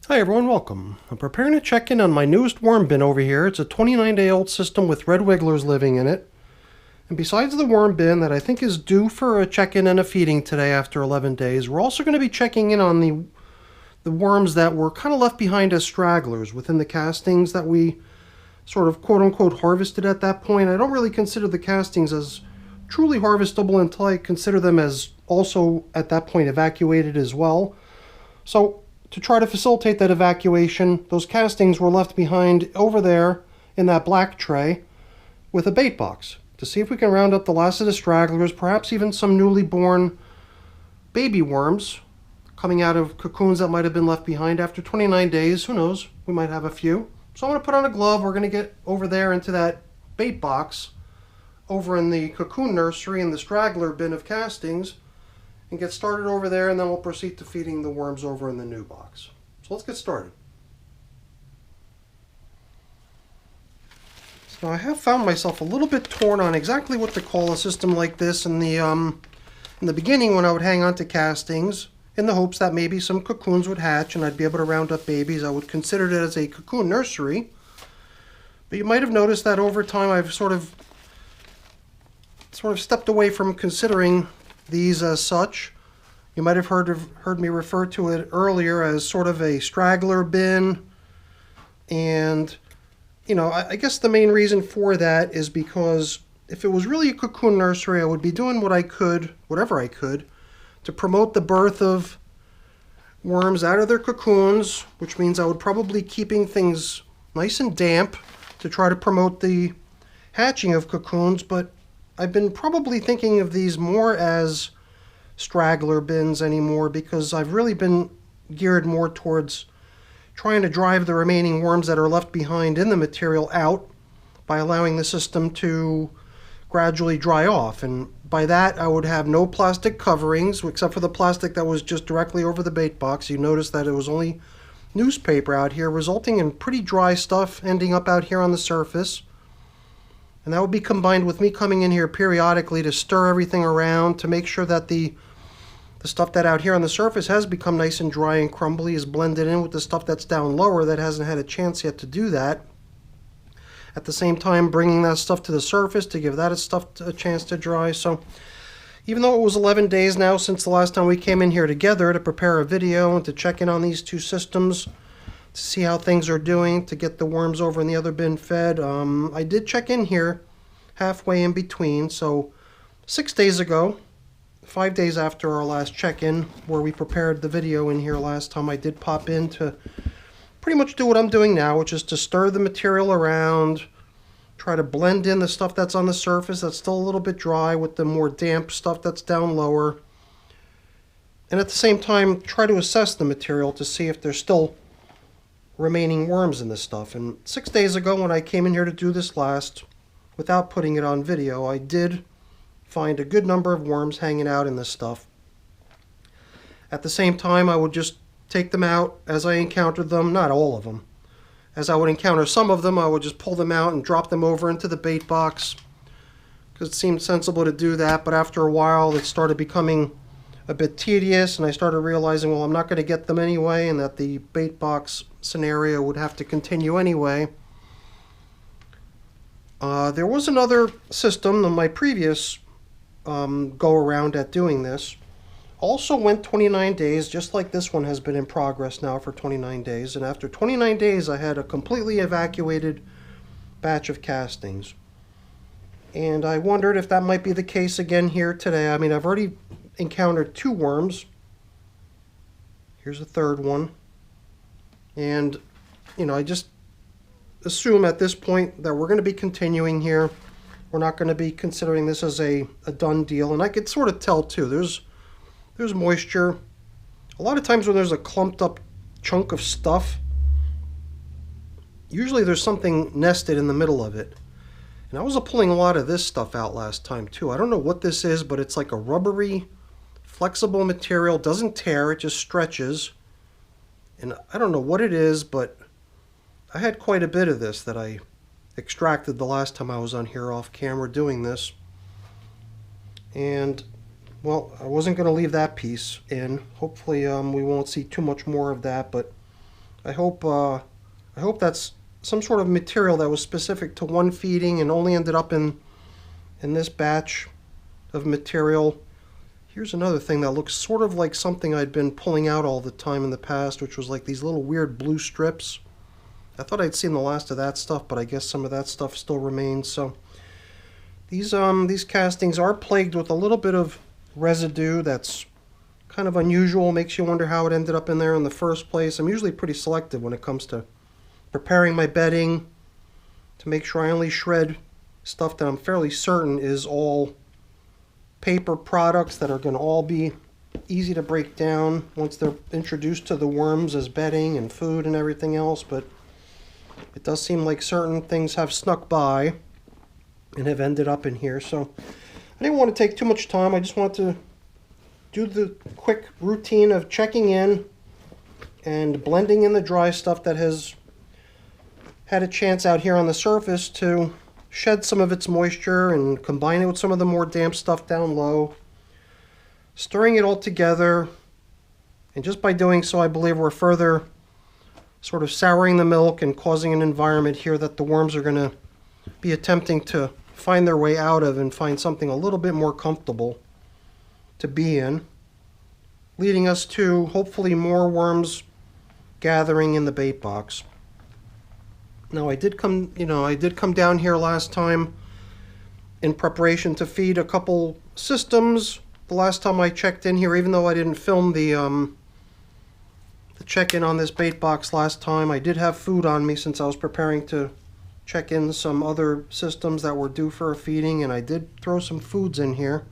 Hi everyone, welcome. I'm preparing to check in on my newest worm bin over here. It's a 29-day-old system with red wigglers living in it. And besides the worm bin that I think is due for a check-in and a feeding today after 11 days, we're also going to be checking in on the worms that were kind of left behind as stragglers within the castings that we sort of quote-unquote harvested at that point. I don't really consider the castings as truly harvestable until I consider them as also at that point evacuated as well. So to try to facilitate that evacuation, those castings were left behind over there in that black tray with a bait box to see if we can round up the last of the stragglers, perhaps even some newly born baby worms coming out of cocoons that might have been left behind after 29 days. Who knows? We might have a few. So I'm going to put on a glove. We're going to get over there into that bait box over in the cocoon nursery in the straggler bin of castings and get started over there, and then we'll proceed to feeding the worms over in the new box. So let's get started. So I have found myself a little bit torn on exactly what to call a system like this in the beginning when I would hang on to castings in the hopes that maybe some cocoons would hatch and I'd be able to round up babies. I would consider it as a cocoon nursery. But you might have noticed that over time I've sort of stepped away from considering these as such. You might have heard me refer to it earlier as sort of a straggler bin. And, you know, I guess the main reason for that is because if it was really a cocoon nursery, I would be doing what I could, whatever I could, to promote the birth of worms out of their cocoons, which means I would probably keeping things nice and damp to try to promote the hatching of cocoons, but I've been probably thinking of these more as straggler bins anymore because I've really been geared more towards trying to drive the remaining worms that are left behind in the material out by allowing the system to gradually dry off. And by that, I would have no plastic coverings except for the plastic that was just directly over the bait box. You notice that it was only newspaper out here, resulting in pretty dry stuff ending up out here on the surface. And that would be combined with me coming in here periodically to stir everything around to make sure that the stuff that out here on the surface has become nice and dry and crumbly is blended in with the stuff that's down lower that hasn't had a chance yet to do that. At the same time, bringing that stuff to the surface to give that a chance to dry. So even though it was 11 days now since the last time we came in here together to prepare a video and to check in on these two systems, to see how things are doing, to get the worms over in the other bin fed. I did check in here halfway in between. So 6 days ago, 5 days after our last check-in, where we prepared the video in here last time, I did pop in to pretty much do what I'm doing now, which is to stir the material around, try to blend in the stuff that's on the surface that's still a little bit dry with the more damp stuff that's down lower. And at the same time, try to assess the material to see if there's still remaining worms in this stuff. And 6 days ago when I came in here to do this last, without putting it on video, I did find a good number of worms hanging out in this stuff. At the same time, I would just take them out as I encountered them, not all of them. As I would encounter some of them, I would just pull them out and drop them over into the bait box because it seemed sensible to do that. But after a while, it started becoming a bit tedious, and I started realizing, well, I'm not going to get them anyway, and that the bait box scenario would have to continue anyway. There was another system in my previous go around at doing this. Also went 29 days, just like this one has been in progress now for 29 days. And after 29 days, I had a completely evacuated batch of castings. And I wondered if that might be the case again here today. I mean, I've already encountered 2 worms. Here's a third one. And, you know, I just assume at this point that we're going to be continuing here. We're not going to be considering this as a done deal. And I could sort of tell, too. There's moisture. A lot of times when there's a clumped up chunk of stuff, usually there's something nested in the middle of it. And I was pulling a lot of this stuff out last time, too. I don't know what this is, but it's like a rubbery, flexible material. Doesn't tear, it just stretches. And I don't know what it is, but I had quite a bit of this that I extracted the last time I was on here off camera doing this. And, well, I wasn't going to leave that piece in. Hopefully we won't see too much more of that, but I hope that's some sort of material that was specific to one feeding and only ended up in this batch of material. Here's another thing that looks sort of like something I'd been pulling out all the time in the past, which was like these little weird blue strips. I thought I'd seen the last of that stuff, but I guess some of that stuff still remains. So these castings are plagued with a little bit of residue that's kind of unusual, makes you wonder how it ended up in there in the first place. I'm usually pretty selective when it comes to preparing my bedding to make sure I only shred stuff that I'm fairly certain is all paper products that are going to all be easy to break down once they're introduced to the worms as bedding and food and everything else. But it does seem like certain things have snuck by and have ended up in here. So I didn't want to take too much time. I just wanted to do the quick routine of checking in and blending in the dry stuff that has had a chance out here on the surface to shed some of its moisture and combine it with some of the more damp stuff down low. Stirring it all together, and just by doing so I believe we're further sort of souring the milk and causing an environment here that the worms are going to be attempting to find their way out of and find something a little bit more comfortable to be in, leading us to hopefully more worms gathering in the bait box. Now I did come down here last time in preparation to feed a couple systems. The last time I checked in here, even though I didn't film the check-in on this bait box last time, I did have food on me since I was preparing to check in some other systems that were due for a feeding, and I did throw some foods in here.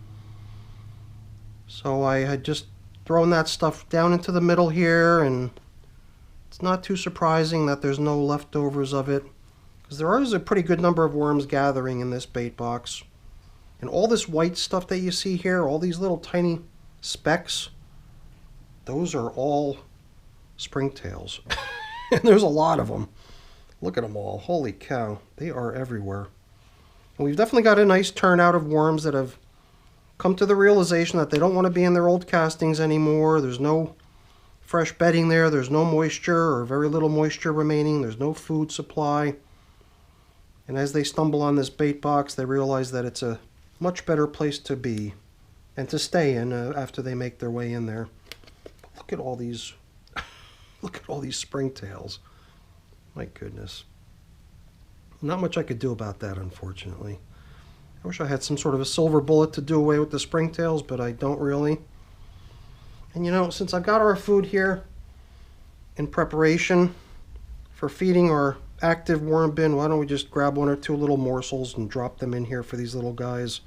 So I had just thrown that stuff down into the middle here, and it's not too surprising that there's no leftovers of it, because there is a pretty good number of worms gathering in this bait box. And all this white stuff that you see here, all these little tiny specks, those are all springtails. And there's a lot of them. Look at them all. Holy cow. They are everywhere. And we've definitely got a nice turnout of worms that have come to the realization that they don't want to be in their old castings anymore. There's no fresh bedding there. There's no moisture or very little moisture remaining. There's no food supply. And as they stumble on this bait box, they realize that it's a much better place to be and to stay in after they make their way in there. Look at all these look at all these springtails. My goodness. Not much I could do about that, unfortunately. I wish I had some sort of a silver bullet to do away with the springtails, but I don't really. And you know, since I've got our food here in preparation for feeding our active worm bin, why don't we just grab one or two little morsels and drop them in here for these little guys.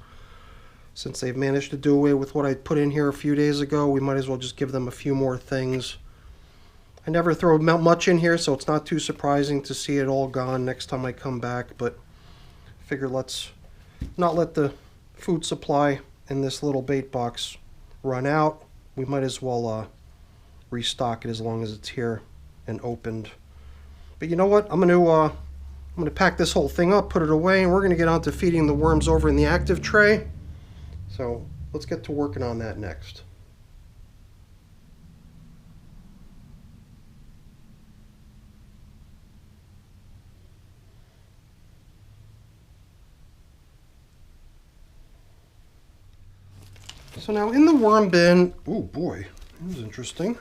Since they've managed to do away with what I put in here a few days ago, we might as well just give them a few more things. I never throw much in here, so it's not too surprising to see it all gone next time I come back, but I figure let's not let the food supply in this little bait box run out. We might as well restock it as long as it's here and opened. But you know what? I'm gonna pack this whole thing up, put it away, and we're gonna get on to feeding the worms over in the active tray. So let's get to working on that next. So now in the worm bin, oh boy, that was interesting.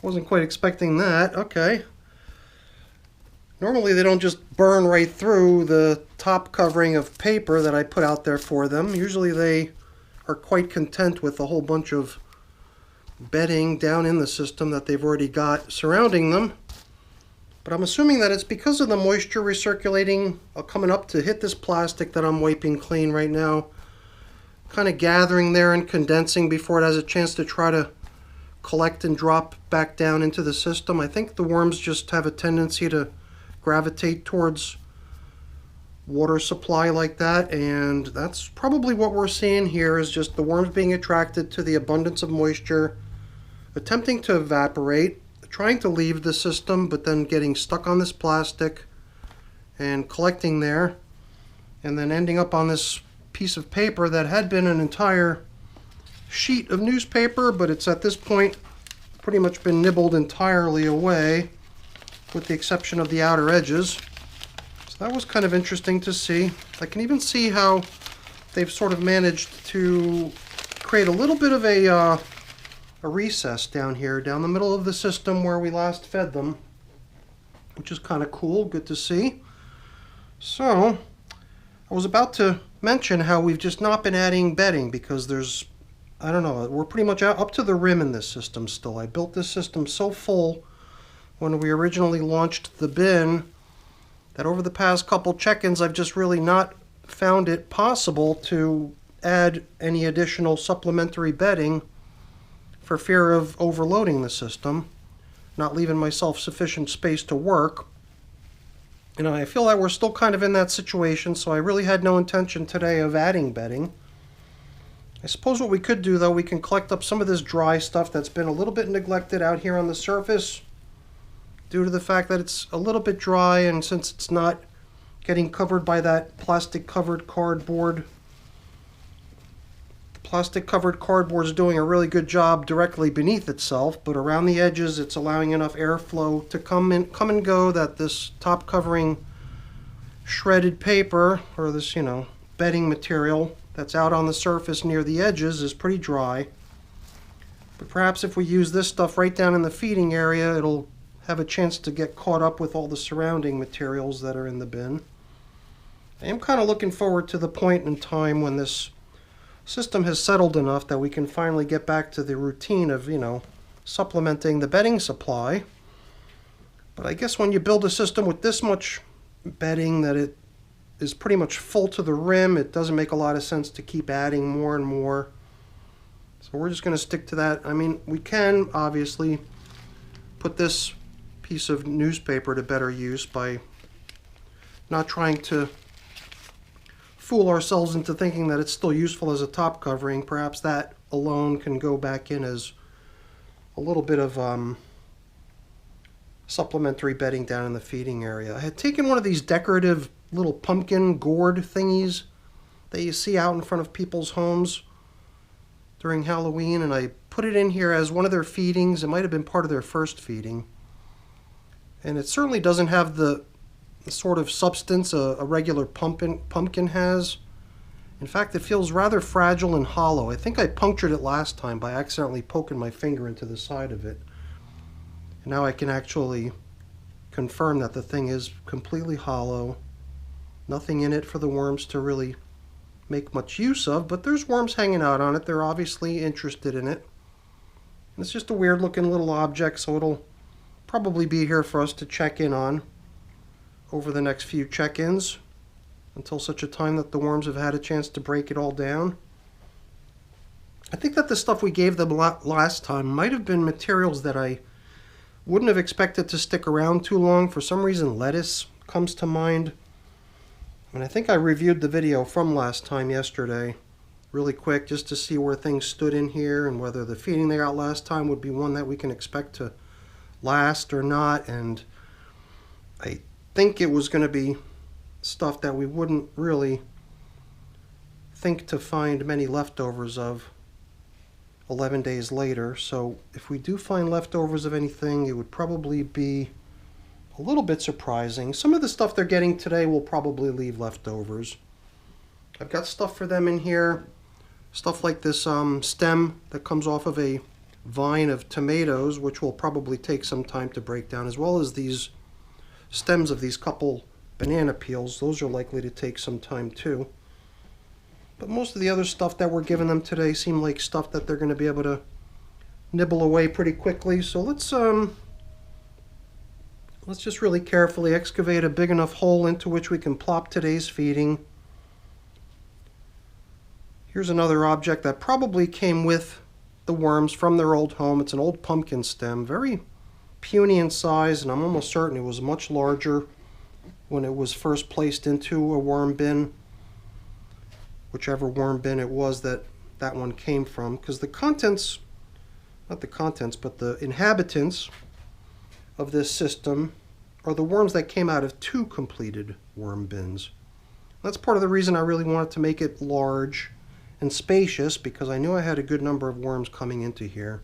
Wasn't quite expecting that. Okay. Normally they don't just burn right through the top covering of paper that I put out there for them. Usually they are quite content with a whole bunch of bedding down in the system that they've already got surrounding them. But I'm assuming that it's because of the moisture recirculating coming up to hit this plastic that I'm wiping clean right now. Kind of gathering there and condensing before it has a chance to try to collect and drop back down into the system. I think the worms just have a tendency to gravitate towards water supply like that, and that's probably what we're seeing here, is just the worms being attracted to the abundance of moisture, attempting to evaporate, trying to leave the system, but then getting stuck on this plastic and collecting there, and then ending up on this piece of paper that had been an entire sheet of newspaper, but it's at this point pretty much been nibbled entirely away, with the exception of the outer edges. So that was kind of interesting to see. I can even see how they've sort of managed to create a little bit of a recess down here, down the middle of the system where we last fed them, which is kind of cool, good to see. So, I was about to mention how we've just not been adding bedding because there's, I don't know, we're pretty much up to the rim in this system still. I built this system so full when we originally launched the bin that over the past couple check-ins I've just really not found it possible to add any additional supplementary bedding for fear of overloading the system, not leaving myself sufficient space to work. You know, I feel that we're still kind of in that situation, so I really had no intention today of adding bedding. I suppose what we could do, though, we can collect up some of this dry stuff that's been a little bit neglected out here on the surface due to the fact that it's a little bit dry, and since it's not getting covered by that plastic-covered cardboard. The plastic-covered cardboard is doing a really good job directly beneath itself, but around the edges it's allowing enough airflow to come and go that this top-covering shredded paper, or this, bedding material that's out on the surface near the edges is pretty dry. But perhaps if we use this stuff right down in the feeding area, it'll have a chance to get caught up with all the surrounding materials that are in the bin. I am kind of looking forward to the point in time when this system has settled enough that we can finally get back to the routine of, supplementing the bedding supply. But I guess when you build a system with this much bedding that it is pretty much full to the rim, it doesn't make a lot of sense to keep adding more and more. So we're just going to stick to that. I mean, we can obviously put this piece of newspaper to better use by not trying to fool ourselves into thinking that it's still useful as a top covering. Perhaps that alone can go back in as a little bit of supplementary bedding down in the feeding area. I had taken one of these decorative little pumpkin gourd thingies that you see out in front of people's homes during Halloween, and I put it in here as one of their feedings. It might have been part of their first feeding. And it certainly doesn't have the sort of substance a regular pumpkin has. In fact, it feels rather fragile and hollow. I think I punctured it last time by accidentally poking my finger into the side of it. And now I can actually confirm that the thing is completely hollow. Nothing in it for the worms to really make much use of, but there's worms hanging out on it. They're obviously interested in it. And it's just a weird looking little object, so it'll probably be here for us to check in on over the next few check-ins until such a time that the worms have had a chance to break it all down. I think that the stuff we gave them last time might have been materials that I wouldn't have expected to stick around too long. For some reason, lettuce comes to mind. And I think I reviewed the video from last time yesterday really quick just to see where things stood in here and whether the feeding they got last time would be one that we can expect to last or not. And I think it was going to be stuff that we wouldn't really think to find many leftovers of 11 days later. So if we do find leftovers of anything, it would probably be a little bit surprising. Some of the stuff they're getting today will probably leave leftovers. I've got stuff for them in here. Stuff like this stem that comes off of a vine of tomatoes, which will probably take some time to break down, as well as these stems of these couple banana peels. Those are likely to take some time too. But most of the other stuff that we're giving them today seem like stuff that they're going to be able to nibble away pretty quickly. So let's just really carefully excavate a big enough hole into which we can plop today's feeding. Here's another object that probably came with the worms from their old home. It's an old pumpkin stem, very puny in size, and I'm almost certain it was much larger when it was first placed into a worm bin, whichever worm bin it was that one came from, because the contents, not the contents, but the inhabitants of this system are the worms that came out of 2 completed worm bins. That's part of the reason I really wanted to make it large and spacious, because I knew I had a good number of worms coming into here.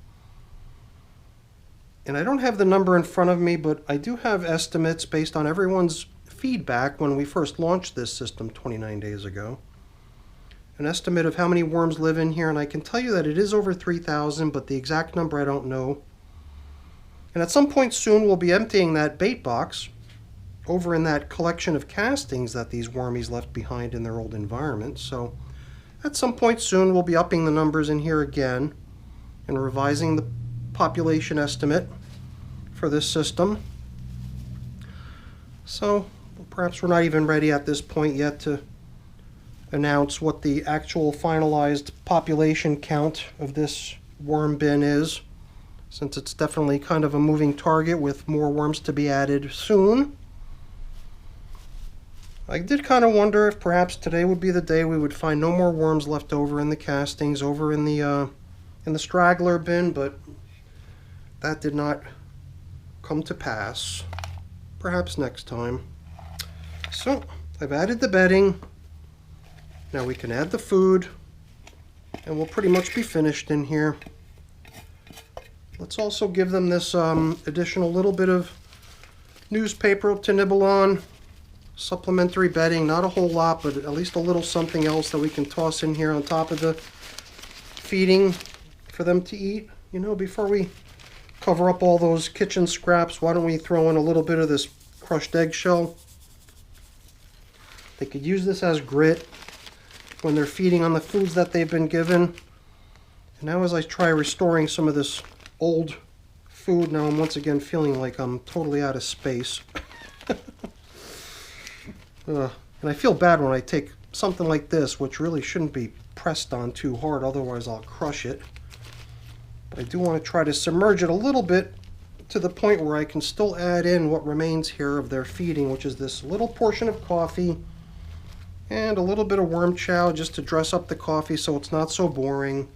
And I don't have the number in front of me, but I do have estimates based on everyone's feedback when we first launched this system 29 days ago. An estimate of how many worms live in here, and I can tell you that it is over 3,000, but the exact number I don't know. And at some point soon we'll be emptying that bait box over in that collection of castings that these wormies left behind in their old environment. So at some point soon we'll be upping the numbers in here again and revising the population estimate for this system. So perhaps we're not even ready at this point yet to announce what the actual finalized population count of this worm bin is, since it's definitely kind of a moving target with more worms to be added soon. I did kind of wonder if perhaps today would be the day we would find no more worms left over in the castings, over in the straggler bin, but that did not come to pass. Perhaps next time. So I've added the bedding. Now we can add the food, and we'll pretty much be finished in here. Let's also give them this additional little bit of newspaper to nibble on. Supplementary bedding, not a whole lot, but at least a little something else that we can toss in here on top of the feeding for them to eat. You know, before we cover up all those kitchen scraps, why don't we throw in a little bit of this crushed eggshell? They could use this as grit when they're feeding on the foods that they've been given. And now as I try restoring some of this old food, now I'm once again feeling like I'm totally out of space. And I feel bad when I take something like this, which really shouldn't be pressed on too hard, otherwise I'll crush it. But I do want to try to submerge it a little bit to the point where I can still add in what remains here of their feeding, which is this little portion of coffee and a little bit of worm chow just to dress up the coffee so it's not so boring.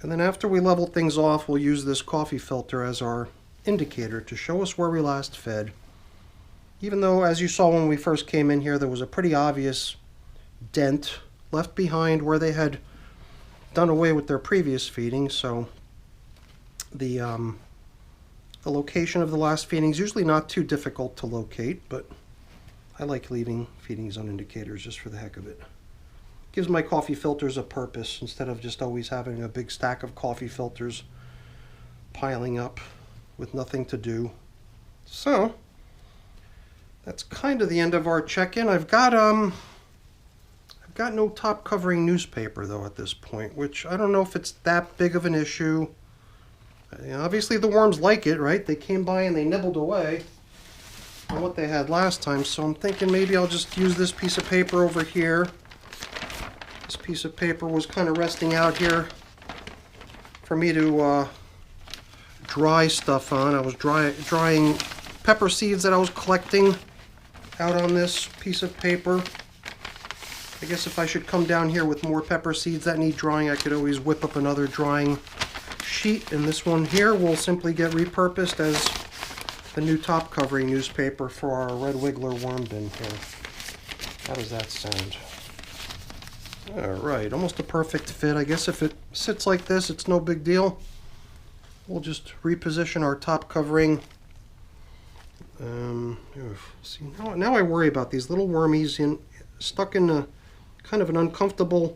And then after we level things off, we'll use this coffee filter as our indicator to show us where we last fed. Even though, as you saw when we first came in here, there was a pretty obvious dent left behind where they had done away with their previous feeding, so the location of the last feeding is usually not too difficult to locate, but I like leaving feedings on indicators just for the heck of it. Gives my coffee filters a purpose instead of just always having a big stack of coffee filters piling up with nothing to do. So that's kind of the end of our check-in. I've got no top covering newspaper though at this point, which I don't know if it's that big of an issue. Obviously the worms like it, right? They came by and they nibbled away on what they had last time, so I'm thinking maybe I'll just use this piece of paper over here. This piece of paper was kind of resting out here for me to dry stuff on. I was drying pepper seeds that I was collecting out on this piece of paper. I guess if I should come down here with more pepper seeds that need drying, I could always whip up another drying sheet, and this one here will simply get repurposed as the new top covering newspaper for our red wiggler worm bin here. How does that sound? Alright, almost a perfect fit. I guess if it sits like this, it's no big deal. We'll just reposition our top covering. See, now I worry about these little wormies stuck in a kind of an uncomfortable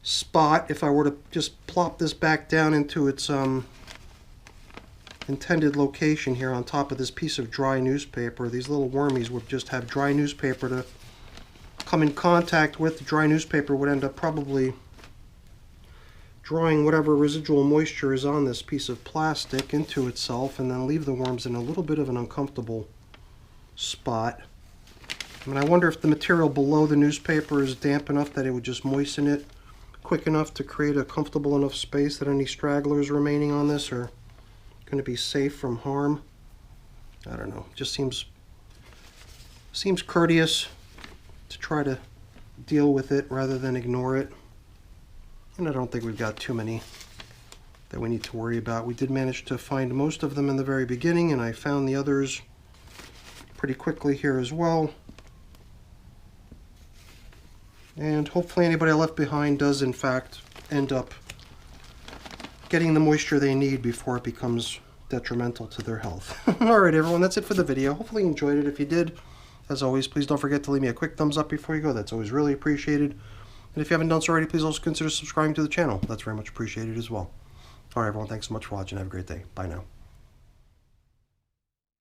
spot. If I were to just plop this back down into its intended location here on top of this piece of dry newspaper, these little wormies would just have dry newspaper to come in contact with. The dry newspaper would end up probably drawing whatever residual moisture is on this piece of plastic into itself, and then leave the worms in a little bit of an uncomfortable spot. I mean, I wonder if the material below the newspaper is damp enough that it would just moisten it quick enough to create a comfortable enough space that any stragglers remaining on this are going to be safe from harm. I don't know. It just seems courteous to try to deal with it rather than ignore it. And I don't think we've got too many that we need to worry about. We did manage to find most of them in the very beginning, and I found the others pretty quickly here as well. And hopefully anybody I left behind does in fact end up getting the moisture they need before it becomes detrimental to their health. Alright everyone, that's it for the video. Hopefully you enjoyed it. If you did, as always, please don't forget to leave me a quick thumbs up before you go. That's always really appreciated. And if you haven't done so already, please also consider subscribing to the channel. That's very much appreciated as well. Alright everyone, thanks so much for watching. Have a great day. Bye now.